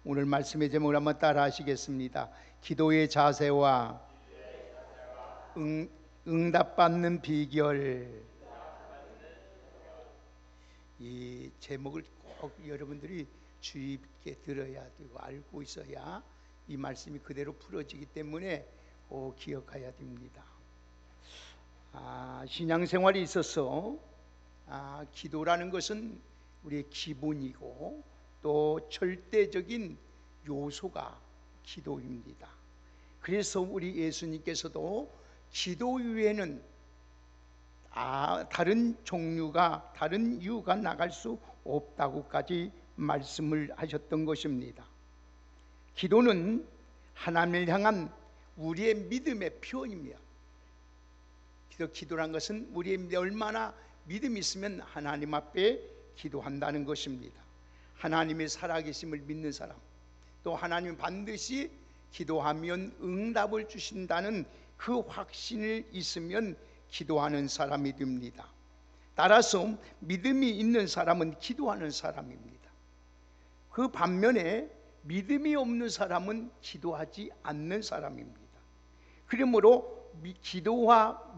오늘 말씀의 제목을 한번 따라 하시겠습니다. 기도의 자세와 응답받는 비결. 이 제목을 꼭 여러분들이 주의 깊게 들어야 되고 알고 있어야 이 말씀이 그대로 풀어지기 때문에 꼭 기억해야 됩니다. 신앙생활에 있어서 기도라는 것은 우리의 기본이고 또 절대적인 요소가 기도입니다. 그래서 우리 예수님께서도 기도 위에는 다른 종류가, 다른 이유가 나갈 수 없다고까지 말씀을 하셨던 것입니다. 기도는 하나님을 향한 우리의 믿음의 표현입니다. 기도란 것은 우리의 얼마나 믿음이 있으면 하나님 앞에 기도한다는 것입니다. 하나님의 살아계심을 믿는 사람, 또 하나님은 반드시 기도하면 응답을 주신다는 그 확신이 있으면 기도하는 사람이 됩니다. 따라서 믿음이 있는 사람은 기도하는 사람입니다. 그 반면에 믿음이 없는 사람은 기도하지 않는 사람입니다. 그러므로 기도와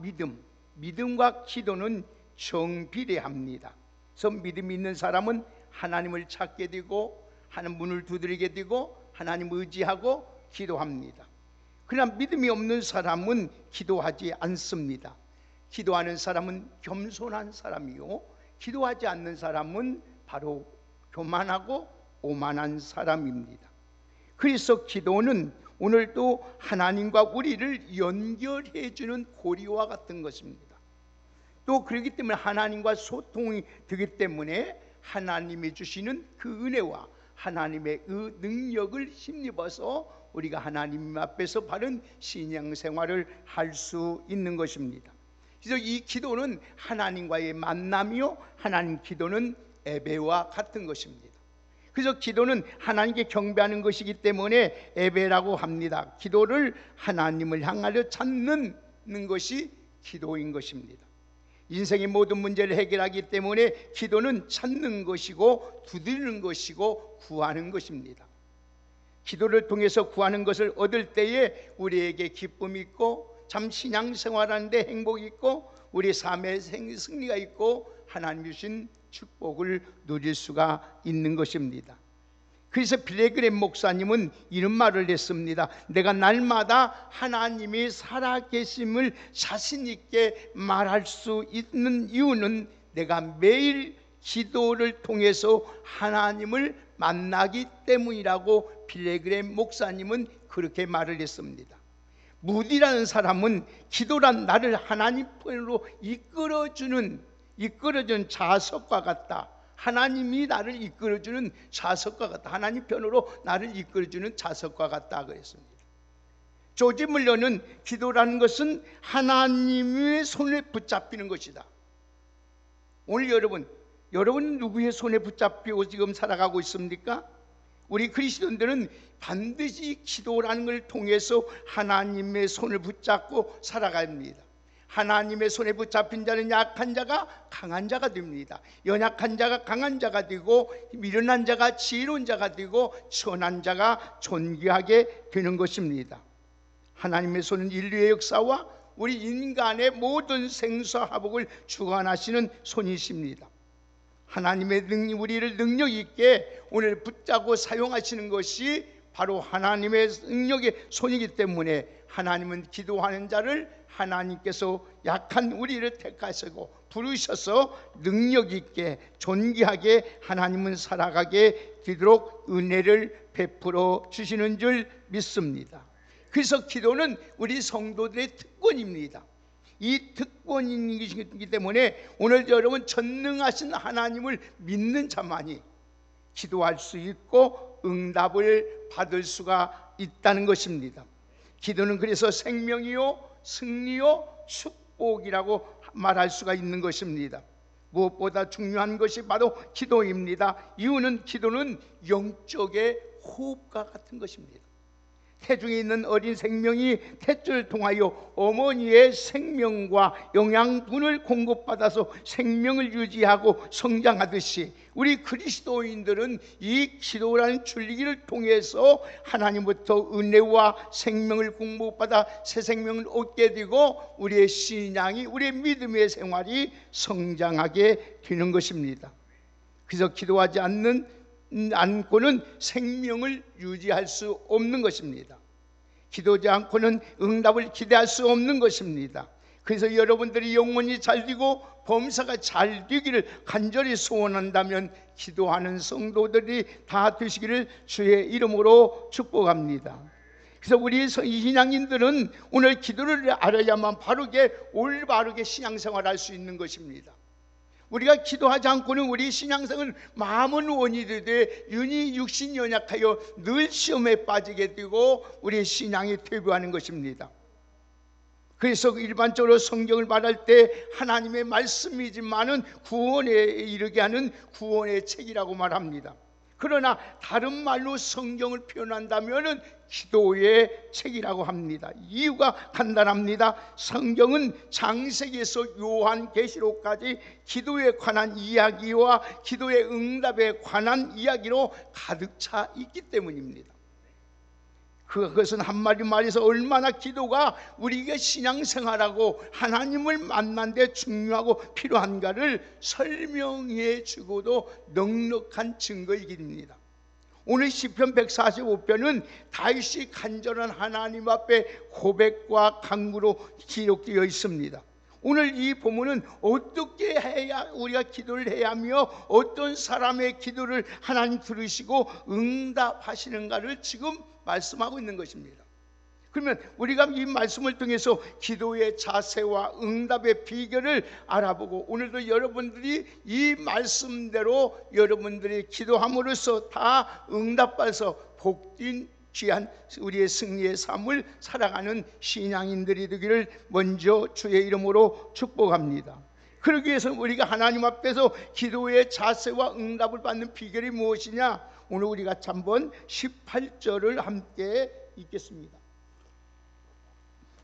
믿음과 기도는 정비례합니다. 그래서 믿음이 있는 사람은 하나님을 찾게 되고 하나님 문을 두드리게 되고 하나님 의지하고 기도합니다. 그러나 믿음이 없는 사람은 기도하지 않습니다. 기도하는 사람은 겸손한 사람이요, 기도하지 않는 사람은 바로 교만하고 오만한 사람입니다. 그래서 기도는 오늘도 하나님과 우리를 연결해 주는 고리와 같은 것입니다. 또 그렇기 때문에 하나님과 소통이 되기 때문에 하나님이 주시는 그 은혜와 하나님의 그 능력을 힘입어서 우리가 하나님 앞에서 바른 신앙생활을 할 수 있는 것입니다. 그래서 이 기도는 하나님과의 만남이요, 하나님 기도는 예배와 같은 것입니다. 그래서 기도는 하나님께 경배하는 것이기 때문에 예배라고 합니다. 기도를 하나님을 향하여 찾는 것이 기도인 것입니다. 인생의 모든 문제를 해결하기 때문에 기도는 찾는 것이고 두드리는 것이고 구하는 것입니다. 기도를 통해서 구하는 것을 얻을 때에 우리에게 기쁨이 있고 참 신앙생활하는데 행복이 있고 우리 삶의 승리가 있고 하나님 주신 축복을 누릴 수가 있는 것입니다. 그래서 빌레그램 목사님은 이런 말을 했습니다. 내가 날마다 하나님이 살아계심을 자신 있게 말할 수 있는 이유는 내가 매일 기도를 통해서 하나님을 만나기 때문이라고 빌레그램 목사님은 그렇게 말을 했습니다. 무디라는 사람은 기도란 나를 하나님 편으로 이끌어주는 자석과 같다. 하나님이 나를 이끌어주는 자석과 같다. 하나님 편으로 나를 이끌어주는 자석과 같다 그랬습니다. 조지 물러는 기도라는 것은 하나님의 손에 붙잡히는 것이다. 오늘 여러분 누구의 손에 붙잡히고 지금 살아가고 있습니까? 우리 그리스도인들은 반드시 기도라는 걸 통해서 하나님의 손을 붙잡고 살아갑니다. 하나님의 손에 붙잡힌 자는 약한 자가 강한 자가 됩니다. 연약한 자가 강한 자가 되고 미련한 자가 지혜로운 자가 되고 선한 자가 존귀하게 되는 것입니다. 하나님의 손은 인류의 역사와 우리 인간의 모든 생사화복을 주관하시는 손이십니다. 하나님의 우리를 능력 있게 오늘 붙잡고 사용하시는 것이 바로 하나님의 능력의 손이기 때문에 하나님은 기도하는 자를 하나님께서 약한 우리를 택하시고 부르셔서 능력 있게 존귀하게 하나님은 살아가게 되도록 은혜를 베풀어 주시는 줄 믿습니다. 그래서 기도는 우리 성도들의 특권입니다. 이 특권이기 때문에 오늘 여러분 전능하신 하나님을 믿는 자만이 기도할 수 있고 응답을 받을 수가 있다는 것입니다. 기도는 그래서 생명이요 승리요 축복이라고 말할 수가 있는 것입니다. 무엇보다 중요한 것이 바로 기도입니다. 이유는 기도는 영적의 호흡과 같은 것입니다. 태중에 있는 어린 생명이 태초를 통하여 어머니의 생명과 영양분을 공급받아서 생명을 유지하고 성장하듯이 우리 그리스도인들은 이 기도라는 줄기를 통해서 하나님부터 은혜와 생명을 공급받아 새 생명을 얻게 되고 우리의 신앙이, 우리의 믿음의 생활이 성장하게 되는 것입니다. 그래서 기도하지 않고는 생명을 유지할 수 없는 것입니다. 기도하지 않고는 응답을 기대할 수 없는 것입니다. 그래서 여러분들이 영혼이 잘 되고 범사가 잘 되기를 간절히 소원한다면 기도하는 성도들이 다 되시기를 주의 이름으로 축복합니다. 그래서 우리 신앙인들은 오늘 기도를 알아야만 바르게 올바르게 신앙생활할 수 있는 것입니다. 우리가 기도하지 않고는 우리 신앙생활은 마음은 원이 되되 윤이 육신 연약하여 늘 시험에 빠지게 되고 우리의 신앙이 퇴보하는 것입니다. 그래서 일반적으로 성경을 말할 때 하나님의 말씀이지만은 구원에 이르게 하는 구원의 책이라고 말합니다. 그러나 다른 말로 성경을 표현한다면은 기도의 책이라고 합니다. 이유가 간단합니다. 성경은 창세기에서 요한계시록까지 기도에 관한 이야기와 기도의 응답에 관한 이야기로 가득 차 있기 때문입니다. 그것은 한마디 말해서 얼마나 기도가 우리가 신앙생활하고 하나님을 만난 데 중요하고 필요한가를 설명해 주고도 넉넉한 증거이기입니다. 오늘 시편 145편은 다윗이 간절한 하나님 앞에 고백과 간구로 기록되어 있습니다. 오늘 이 본문은 어떻게 해야 우리가 기도를 해야 하며 어떤 사람의 기도를 하나님 들으시고 응답하시는가를 지금 말씀하고 있는 것입니다. 그러면 우리가 이 말씀을 통해서 기도의 자세와 응답의 비결을 알아보고 오늘도 여러분들이 이 말씀대로 여러분들이 기도함으로써 다 응답받아서 복된 귀한 우리의 승리의 삶을 살아가는 신앙인들이 되기를 먼저 주의 이름으로 축복합니다. 그러기 위해서 우리가 하나님 앞에서 기도의 자세와 응답을 받는 비결이 무엇이냐? 오늘 우리 같이 한번 18절을 함께 읽겠습니다.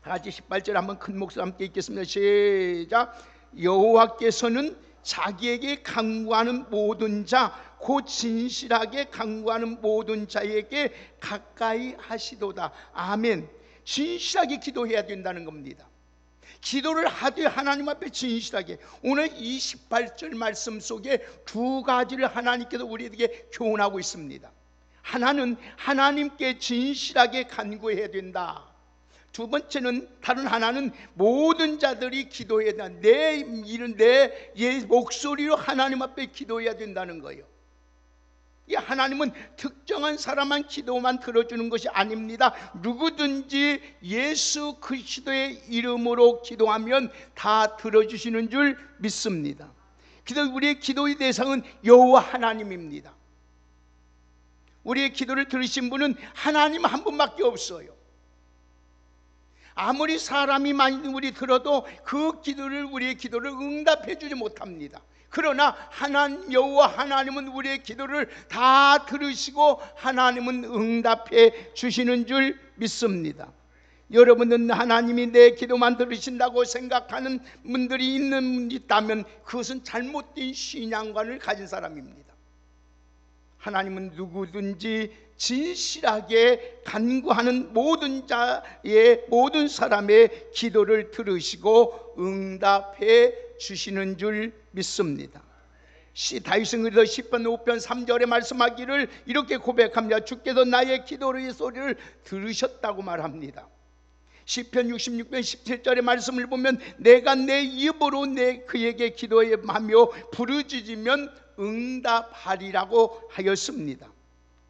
다 같이 18절 한번 큰 목소리 함께 읽겠습니다. 시작. 여호와께서는 자기에게 간구하는 모든 자 곧 진실하게 간구하는 모든 자에게 가까이 하시도다. 아멘. 진실하게 기도해야 된다는 겁니다. 기도를 하되 하나님 앞에 진실하게. 오늘 28절 말씀 속에 두 가지를 하나님께서 우리에게 교훈하고 있습니다. 하나는 하나님께 진실하게 간구해야 된다. 두 번째는 다른 하나는 모든 자들이 기도해야 된다. 내 목소리로 하나님 앞에 기도해야 된다는 거예요. 하나님은 특정한 사람만 기도만 들어주는 것이 아닙니다. 누구든지 예수 그리스도의 이름으로 기도하면 다 들어주시는 줄 믿습니다. 그래서 우리의 기도의 대상은 여호와 하나님입니다. 우리의 기도를 들으신 분은 하나님 한 분밖에 없어요. 아무리 사람이 많이 우리 들어도 그 기도를 우리의 기도를 응답해 주지 못합니다. 그러나 하나님 여호와 하나님은 우리의 기도를 다 들으시고 하나님은 응답해 주시는 줄 믿습니다. 여러분은 하나님이 내 기도만 들으신다고 생각하는 분들이 있다면 그것은 잘못된 신앙관을 가진 사람입니다. 하나님은 누구든지 진실하게 간구하는 모든 자의 모든 사람의 기도를 들으시고 응답해 주시는 줄 믿습니다. 다윗은 그래서 시편 5편 3절에 말씀하기를 이렇게 고백합니다. 주께서 나의 기도의 소리를 들으셨다고 말합니다. 시편 66편 17절의 말씀을 보면 내가 내 입으로 그에게 기도하며 부르짖으면 응답하리라고 하였습니다.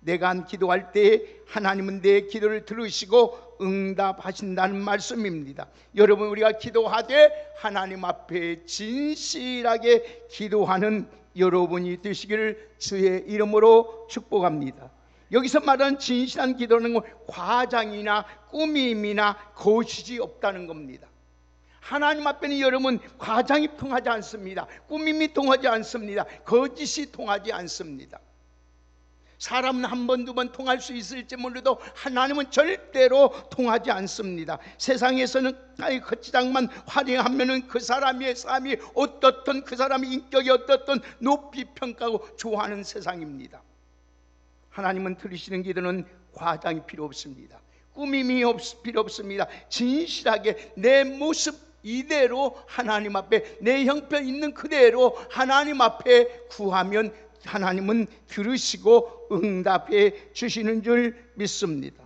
내가 기도할 때 하나님은 내 기도를 들으시고 응답하신다는 말씀입니다. 여러분, 우리가 기도하되 하나님 앞에 진실하게 기도하는 여러분이 되시기를 주의 이름으로 축복합니다. 여기서 말하는 진실한 기도는 과장이나 꾸밈이나 거짓이 없다는 겁니다. 하나님 앞에는 여러분 과장이 통하지 않습니다. 꾸밈이 통하지 않습니다. 거짓이 통하지 않습니다. 사람은 한 번, 두 번 통할 수 있을지 몰라도 하나님은 절대로 통하지 않습니다. 세상에서는 거치장만 화려하면은 그 사람의 삶이 어떻든, 그 사람의 인격이 어떻든 높이 평가하고 좋아하는 세상입니다. 하나님은 들으시는 기도는 과장이 필요 없습니다. 꾸밈이 필요 없습니다. 진실하게 내 모습 이대로 하나님 앞에, 내 형편 있는 그대로 하나님 앞에 구하면 하나님은 들으시고 응답해 주시는 줄 믿습니다.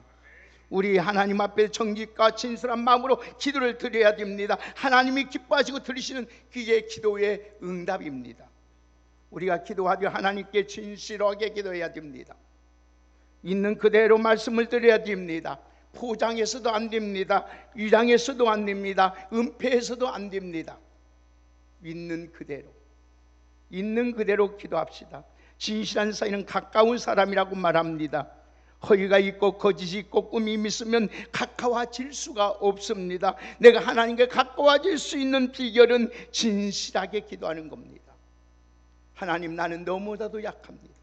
우리 하나님 앞에 정직과 진실한 마음으로 기도를 드려야 됩니다. 하나님이 기뻐하시고 들으시는 그게 기도의 응답입니다. 우리가 기도하되 하나님께 진실하게 기도해야 됩니다. 있는 그대로 말씀을 드려야 됩니다. 포장해서도 안 됩니다. 위장해서도 안 됩니다. 은폐해서도 안 됩니다. 있는 그대로 기도합시다. 진실한 사이는 가까운 사람이라고 말합니다. 허위가 있고 거짓이 있고 꾸밈이 있으면 가까워질 수가 없습니다. 내가 하나님께 가까워질 수 있는 비결은 진실하게 기도하는 겁니다. 하나님, 나는 너무나도 약합니다.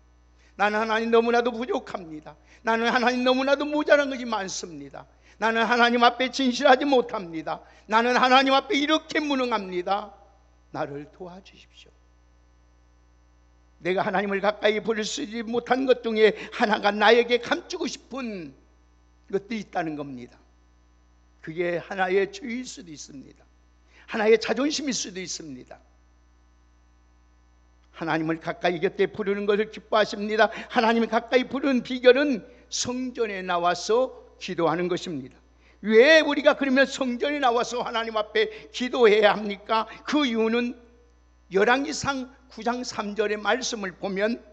나는 하나님 너무나도 부족합니다. 나는 하나님 너무나도 모자란 것이 많습니다. 나는 하나님 앞에 진실하지 못합니다. 나는 하나님 앞에 이렇게 무능합니다. 나를 도와주십시오. 내가 하나님을 가까이 부를 수 있지 못한 것 중에 하나가 나에게 감추고 싶은 것도 있다는 겁니다. 그게 하나의 죄일 수도 있습니다. 하나의 자존심일 수도 있습니다. 하나님을 가까이 곁에 부르는 것을 기뻐하십니다. 하나님을 가까이 부르는 비결은 성전에 나와서 기도하는 것입니다. 왜 우리가 그러면 성전에 나와서 하나님 앞에 기도해야 합니까? 그 이유는 열왕기상 9장 3절의 말씀을 보면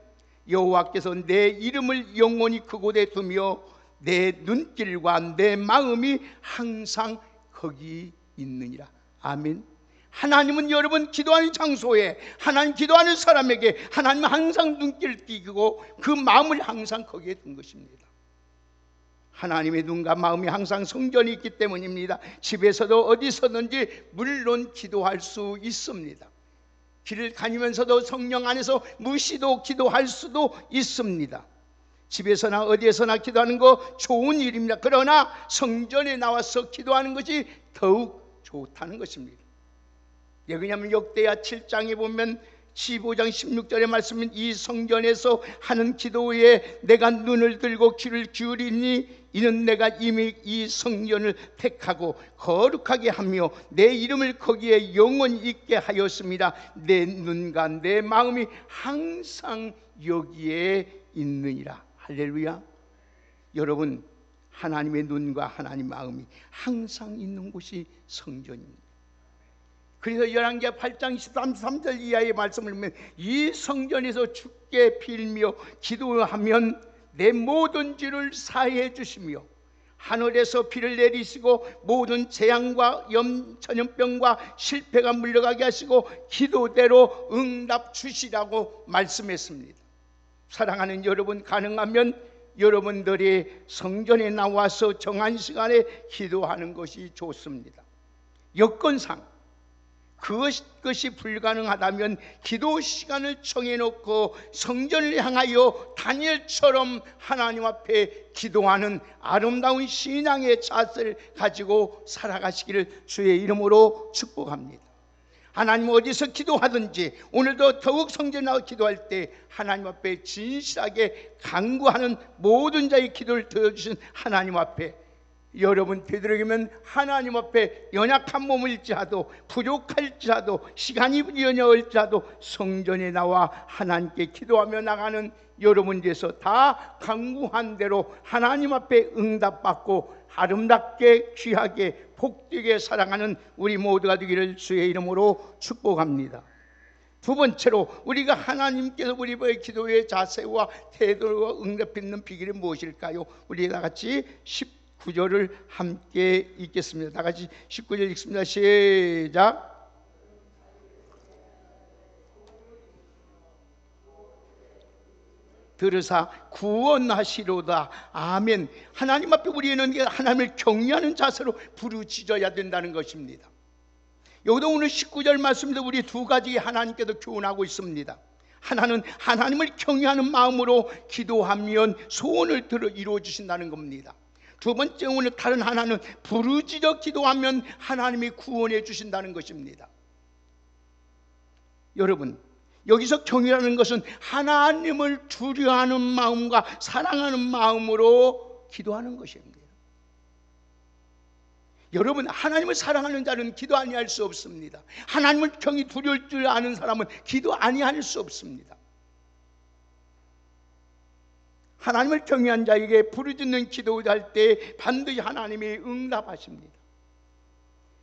여호와께서 내 이름을 영원히 그곳에 두며 내 눈길과 내 마음이 항상 거기 있느니라. 아멘. 하나님은 여러분 기도하는 장소에, 하나님 기도하는 사람에게 하나님은 항상 눈길을 띄고 그 마음을 항상 거기에 둔 것입니다. 하나님의 눈과 마음이 항상 성전이 있기 때문입니다. 집에서도 어디서든지 물론 기도할 수 있습니다. 길을 다니면서도 성령 안에서 무시도 기도할 수도 있습니다. 집에서나 어디에서나 기도하는 거 좋은 일입니다. 그러나 성전에 나와서 기도하는 것이 더욱 좋다는 것입니다. 왜냐하면 역대하 7장에 보면 15장 16절의 말씀은 이 성전에서 하는 기도에 내가 눈을 들고 귀를 기울이니 이는 내가 이미 이 성전을 택하고 거룩하게 하며 내 이름을 거기에 영원히 있게 하였습니다. 내 눈과 내 마음이 항상 여기에 있느니라. 할렐루야. 여러분, 하나님의 눈과 하나님의 마음이 항상 있는 곳이 성전입니다. 그래서 열왕기하 8장 13절 이하의 말씀을 보면 이 성전에서 주께 빌며 기도하면 내 모든 죄를 사해 주시며 하늘에서 비를 내리시고 모든 재앙과 전염병과 실패가 물러가게 하시고 기도대로 응답 주시라고 말씀했습니다. 사랑하는 여러분, 가능하면 여러분들이 성전에 나와서 정한 시간에 기도하는 것이 좋습니다. 여건상 그것이 불가능하다면 기도 시간을 정해놓고 성전을 향하여 다니엘처럼 하나님 앞에 기도하는 아름다운 신앙의 자세를 가지고 살아가시기를 주의 이름으로 축복합니다. 하나님 어디서 기도하든지 오늘도 더욱 성전에 나와 기도할 때 하나님 앞에 진실하게 간구하는 모든 자의 기도를 들어주신 하나님 앞에 여러분 되도록이면 하나님 앞에 연약한 몸일지라도 부족할지라도 시간이 연여할지라도 성전에 나와 하나님께 기도하며 나가는 여러분 뒤에서 다 간구한 대로 하나님 앞에 응답받고 아름답게 귀하게 복되게 사랑하는 우리 모두가 되기를 주의 이름으로 축복합니다. 두 번째로 우리가 하나님께서 우리의 기도의 자세와 태도와 응답받는 비결이 무엇일까요? 우리 다 같이 19절을 함께 읽겠습니다. 다 같이 19절 읽습니다. 시작. 들으사 구원하시로다. 아멘. 하나님 앞에 우리는 하나님을 경외하는 자세로 부르짖어야 된다는 것입니다. 여기도 오늘 19절 말씀도 우리 두 가지 하나님께서 교훈하고 있습니다. 하나는 하나님을 경외하는 마음으로 기도하면 소원을 들어 이루어 주신다는 겁니다. 두 번째, 오늘 다른 하나는 부르짖어 기도하면 하나님이 구원해 주신다는 것입니다. 여러분, 여기서 경외하는 것은 하나님을 두려워하는 마음과 사랑하는 마음으로 기도하는 것입니다. 여러분, 하나님을 사랑하는 자는 기도 아니할 수 없습니다. 하나님을 경히 두려울 줄 아는 사람은 기도 아니할 수 없습니다. 하나님을 경외한 자에게 부르짖는 기도를 할 때 반드시 하나님이 응답하십니다.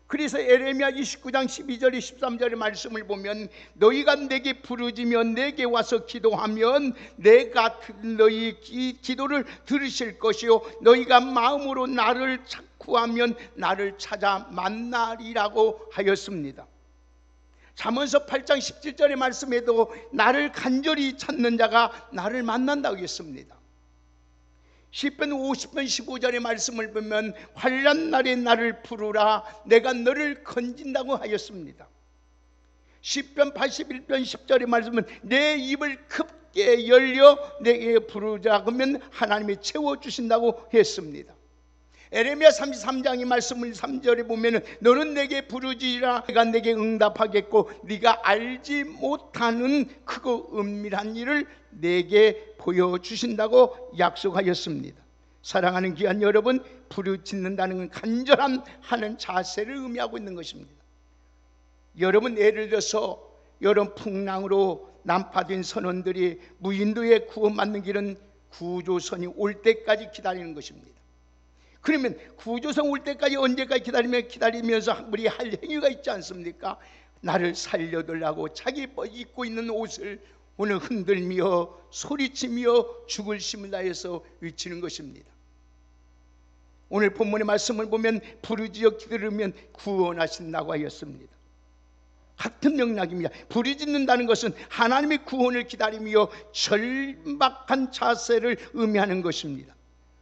그래서 에레미야 29장 12절에 13절의 말씀을 보면 너희가 내게 부르짖며 내게 와서 기도하면 내가 너희 기도를 들으실 것이요 너희가 마음으로 나를 구하면 나를 찾아 만나리라고 하였습니다. 잠언서 8장 17절의 말씀에도 나를 간절히 찾는 자가 나를 만난다고 했습니다. 시편 50편 15절의 말씀을 보면 환난 날에 나를 부르라 내가 너를 건진다고 하였습니다. 시편 81편 10절의 말씀은 내 입을 크게 열려 내게 부르자 그러면 하나님이 채워주신다고 했습니다. 에레미야 33장의 말씀을 3절에 보면 너는 내게 부르짖으라 내가 내게 응답하겠고 네가 알지 못하는 크고 은밀한 일을 내게 보여주신다고 약속하였습니다. 사랑하는 귀한 여러분, 부르짖는다는 건 간절한 하는 자세를 의미하고 있는 것입니다. 여러분, 예를 들어서 여름 풍랑으로 난파된 선원들이 무인도에 구원받는 길은 구조선이 올 때까지 기다리는 것입니다. 그러면 구조선 올 때까지 언제까지 기다리면서 우리 할 행위가 있지 않습니까? 나를 살려달라고 자기 입고 있는 옷을 오늘 흔들며 소리치며 죽을 힘을 다해서 외치는 것입니다. 오늘 본문의 말씀을 보면 부르짖어 기도하면 구원하신다고 하였습니다. 같은 맥락입니다. 부르짖는다는 것은 하나님의 구원을 기다리며 절박한 자세를 의미하는 것입니다.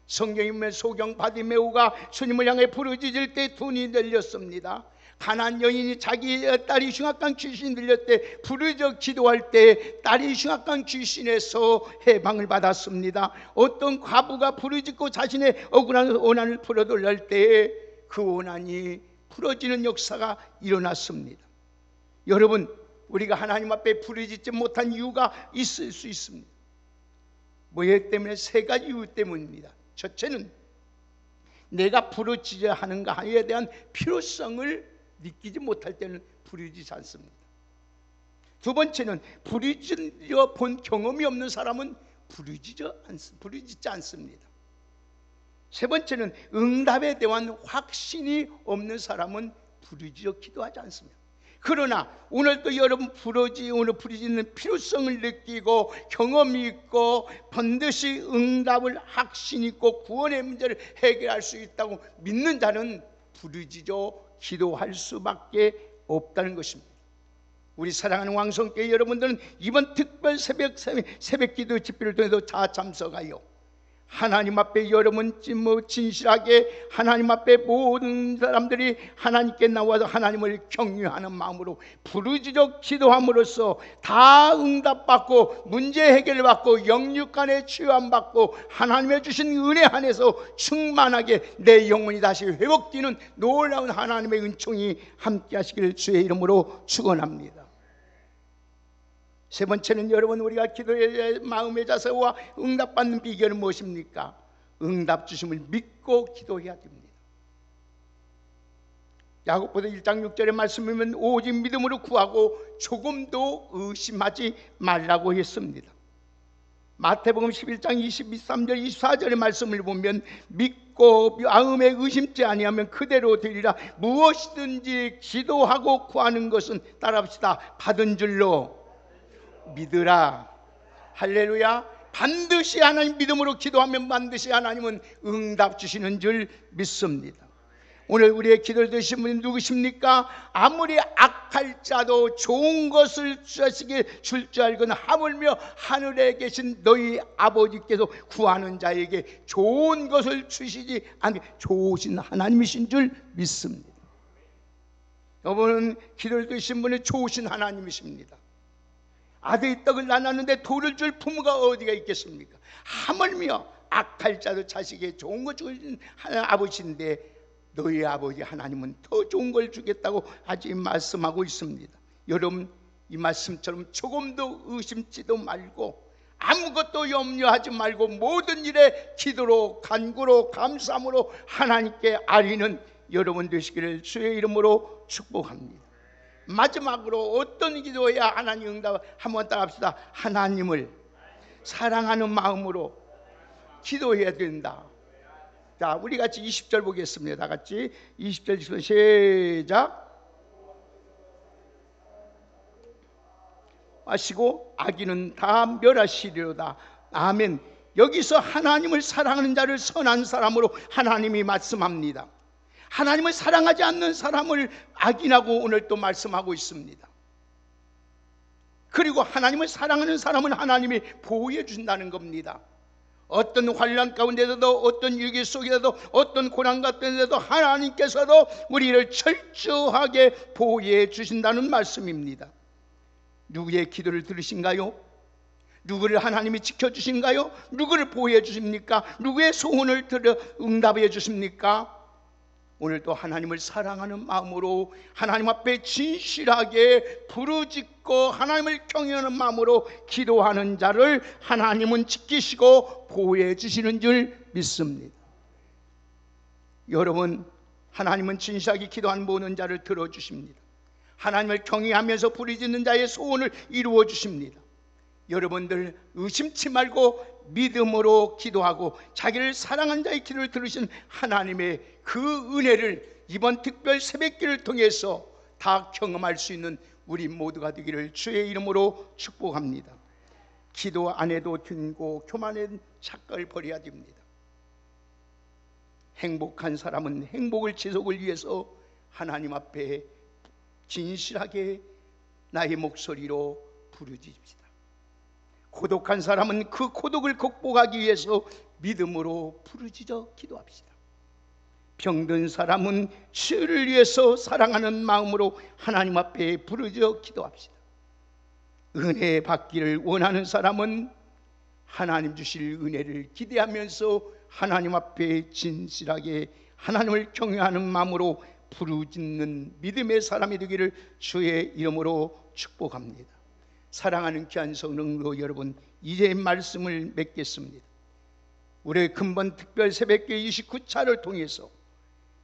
성경에 보면 소경 바디메오가 주님을 향해 부르짖을 때 돈이 들렸습니다. 가나안 여인이 자기 딸이 흉악한 귀신이 들렸을 때 부르짖어 기도할 때 딸이 흉악한 귀신에서 해방을 받았습니다. 어떤 과부가 부르짖고 자신의 억울한 원한을 풀어달랄 때 그 원한이 풀어지는 역사가 일어났습니다. 여러분, 우리가 하나님 앞에 부르짖지 못한 이유가 있을 수 있습니다. 뭐에 때문에? 세 가지 이유 때문입니다. 첫째는 내가 부르짖어야 하는가에 대한 필요성을 느끼지 못할 때는 부르짖지 않습니다. 두 번째는 부르짖어 본 경험이 없는 사람은 부르짖지 않습니다. 세 번째는 응답에 대한 확신이 없는 사람은 부르짖어 기도하지 않습니다. 그러나 오늘도 여러분 오늘 부르짖는 필요성을 느끼고 경험이 있고 반드시 응답을 확신 있고 구원의 문제를 해결할 수 있다고 믿는 자는 부르짖어 기도할 수밖에 없다는 것입니다. 우리 사랑하는 왕성교회 여러분들은 이번 특별 새벽 기도 집회를 통해서 다 참석하여 하나님 앞에 여러분 진실하게 하나님 앞에 모든 사람들이 하나님께 나와서 하나님을 경외하는 마음으로 부르짖어 기도함으로써 다 응답받고 문제 해결받고 영육간에 치유함받고 하나님의 주신 은혜 안에서 충만하게 내 영혼이 다시 회복되는 놀라운 하나님의 은총이 함께 하시길 주의 이름으로 축원합니다. 세 번째는 여러분, 우리가 기도의 마음의 자세와 응답받는 비결은 무엇입니까? 응답 주심을 믿고 기도해야 됩니다. 야고보서 1장 6절의 말씀이면 오직 믿음으로 구하고 조금도 의심하지 말라고 했습니다. 마태복음 11장 23절 24절의 말씀을 보면 믿고 마음에 의심치 아니하면 그대로 되리라. 무엇이든지 기도하고 구하는 것은 따라합시다. 받은 줄로 믿으라. 할렐루야. 반드시 하나님 믿음으로 기도하면 반드시 하나님은 응답 주시는 줄 믿습니다. 오늘 우리의 기도를 드신 분이 누구십니까? 아무리 악할자도 좋은 것을 주시길 줄 줄 알거나 하물며 하늘에 계신 너희 아버지께서 구하는 자에게 좋은 것을 주시지 않게 좋으신 하나님이신 줄 믿습니다. 여러분은 기도를 드신 분이 좋으신 하나님이십니다. 아들이 떡을 나눴는데 돌을 줄 부모가 어디가 있겠습니까? 하물며 악할 자도 자식에게 좋은 거 주신 아버지인데 너희 아버지 하나님은 더 좋은 걸 주겠다고 아직 말씀하고 있습니다. 여러분, 이 말씀처럼 조금도 의심치도 말고 아무것도 염려하지 말고 모든 일에 기도로 간구로 감사함으로 하나님께 아뢰는 여러분 되시기를 주의 이름으로 축복합니다. 마지막으로 어떤 기도해야 하나님 응답, 한번 따라합시다. 하나님을 사랑하는 마음으로 기도해야 된다. 자, 우리 같이 20절 보겠습니다. 다 같이 20절 시작. 마시고 악인은 다 멸하시리로다. 아멘. 여기서 하나님을 사랑하는 자를 선한 사람으로 하나님이 말씀합니다. 하나님을 사랑하지 않는 사람을 악인하고 오늘 또 말씀하고 있습니다. 그리고 하나님을 사랑하는 사람은 하나님이 보호해 준다는 겁니다. 어떤 환난 가운데서도 어떤 위기 속에서도 어떤 고난 같은데도 하나님께서도 우리를 철저하게 보호해 주신다는 말씀입니다. 누구의 기도를 들으신가요? 누구를 하나님이 지켜주신가요? 누구를 보호해 주십니까? 누구의 소원을 들어 응답해 주십니까? 오늘도 하나님을 사랑하는 마음으로 하나님 앞에 진실하게 부르짖고 하나님을 경외하는 마음으로 기도하는 자를 하나님은 지키시고 보호해 주시는 줄 믿습니다. 여러분, 하나님은 진실하게 기도하는 모든 자를 들어주십니다. 하나님을 경외하면서 부르짖는 자의 소원을 이루어 주십니다. 여러분들 의심치 말고 믿음으로 기도하고 자기를 사랑하는 자의 기도를 들으신 하나님의 그 은혜를 이번 특별 새벽기를 통해서 다 경험할 수 있는 우리 모두가 되기를 주의 이름으로 축복합니다. 기도 안 해도 등고 교만한 착각을 버려야 됩니다. 행복한 사람은 행복을 지속을 위해서 하나님 앞에 진실하게 나의 목소리로 부르짖읍시다. 고독한 사람은 그 고독을 극복하기 위해서 믿음으로 부르짖어 기도합시다. 병든 사람은 치유를 위해서 사랑하는 마음으로 하나님 앞에 부르짖어 기도합시다. 은혜 받기를 원하는 사람은 하나님 주실 은혜를 기대하면서 하나님 앞에 진실하게 하나님을 경외하는 마음으로 부르짖는 믿음의 사람이 되기를 주의 이름으로 축복합니다. 사랑하는 귀한 성도 여러분, 이제 말씀을 맺겠습니다. 우리의 근본 특별 새벽기도 29차를 통해서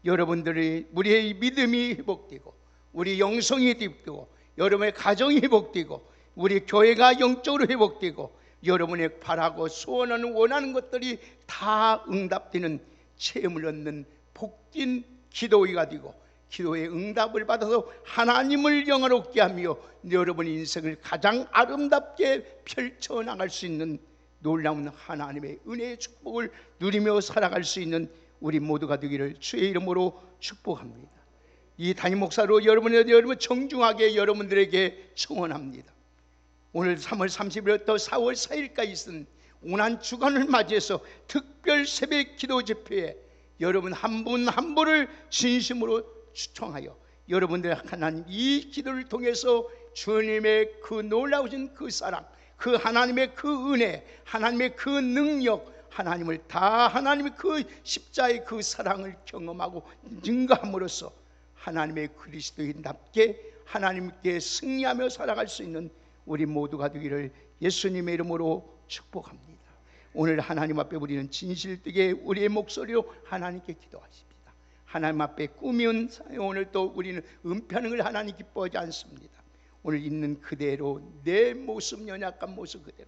여러분들의 우리의 믿음이 회복되고 우리 영성이 회복되고 여러분의 가정이 회복되고 우리 교회가 영적으로 회복되고 여러분의 바라고 소원하는 원하는 것들이 다 응답되는 체험을 얻는 복된 기도회가 되고 기도의 응답을 받아서 하나님을 영화롭게 하며 여러분의 인생을 가장 아름답게 펼쳐나갈 수 있는 놀라운 하나님의 은혜의 축복을 누리며 살아갈 수 있는 우리 모두가 되기를 주의 이름으로 축복합니다. 이 담임 목사로 여러분 정중하게 여러분들에게 청원합니다. 오늘 3월 30일부터 4월 4일까지 있은 오한 주간을 맞이해서 특별 새벽 기도 집회에 여러분 한 분 한 분을 진심으로 추청하여 여러분들 하나님 이 기도를 통해서 주님의 그 놀라우신 그 사랑, 그 하나님의 그 은혜, 하나님의 그 능력, 하나님을 다 하나님의 그 십자의 그 사랑을 경험하고 증거함으로써 하나님의 그리스도인답게 하나님께 승리하며 살아갈 수 있는 우리 모두가 되기를 예수님의 이름으로 축복합니다. 오늘 하나님 앞에 우리는 진실되게 우리의 목소리로 하나님께 기도하십니다. 하나님 앞에 꾸미운 오늘 또 우리는 은폐하는 걸 하나님 기뻐하지 않습니다. 오늘 있는 그대로 내 모습, 연약한 모습 그대로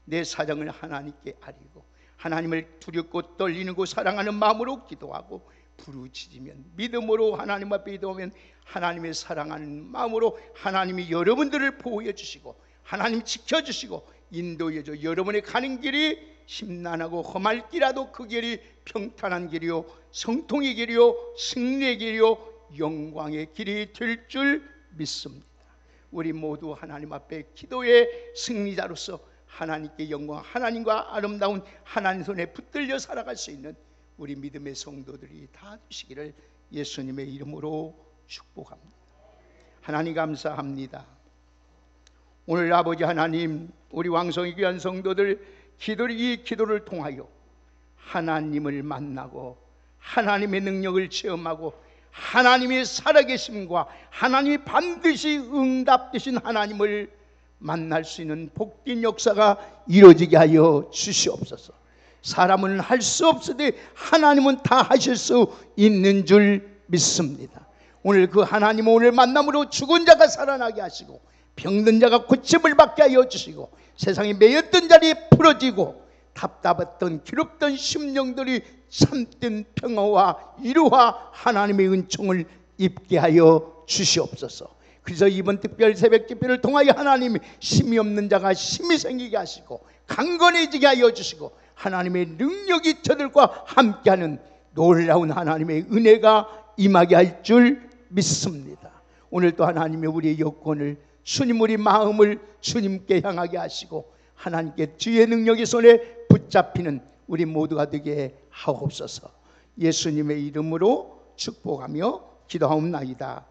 내 사정을 하나님께 아뢰고 하나님을 두렵고 떨리고 사랑하는 마음으로 기도하고 부르짖으면 믿음으로 하나님 앞에 기도하면 하나님의 사랑하는 마음으로 하나님이 여러분들을 보호해 주시고 하나님 지켜주시고 인도해 줘 여러분의 가는 길이 심란하고 험할 길이라도 그 길이 평탄한 길이요 성통의 길이요 승리의 길이요 영광의 길이 될 줄 믿습니다. 우리 모두 하나님 앞에 기도의 승리자로서 하나님께 영광, 하나님과 아름다운 하나님 손에 붙들려 살아갈 수 있는 우리 믿음의 성도들이 다 되시기를 예수님의 이름으로 축복합니다. 하나님 감사합니다. 오늘 아버지 하나님, 우리 왕성이 귀한 성도들 이 기도를 통하여 하나님을 만나고 하나님의 능력을 체험하고 하나님의 살아계심과 하나님이 반드시 응답되신 하나님을 만날 수 있는 복된 역사가 이루어지게 하여 주시옵소서. 사람은 할 수 없으되 하나님은 다 하실 수 있는 줄 믿습니다. 오늘 그 하나님 오늘 만남으로 죽은 자가 살아나게 하시고 병든 자가 고침을 받게 하여 주시고 세상에 매였던 자리에 풀어지고 답답했던 괴롭던 심령들이 참된 평화와 위로와 하나님의 은총을 입게 하여 주시옵소서. 그래서 이번 특별 새벽 집회를 통하여 하나님이 힘이 없는 자가 힘이 생기게 하시고 강건해지게 하여 주시고 하나님의 능력이 저들과 함께하는 놀라운 하나님의 은혜가 임하게 할 줄 믿습니다. 오늘 또 하나님의 우리의 여건을 주님 우리 마음을 주님께 향하게 하시고 하나님께 주의 능력의 손에 붙잡히는 우리 모두가 되게 하옵소서. 예수님의 이름으로 축복하며 기도하옵나이다.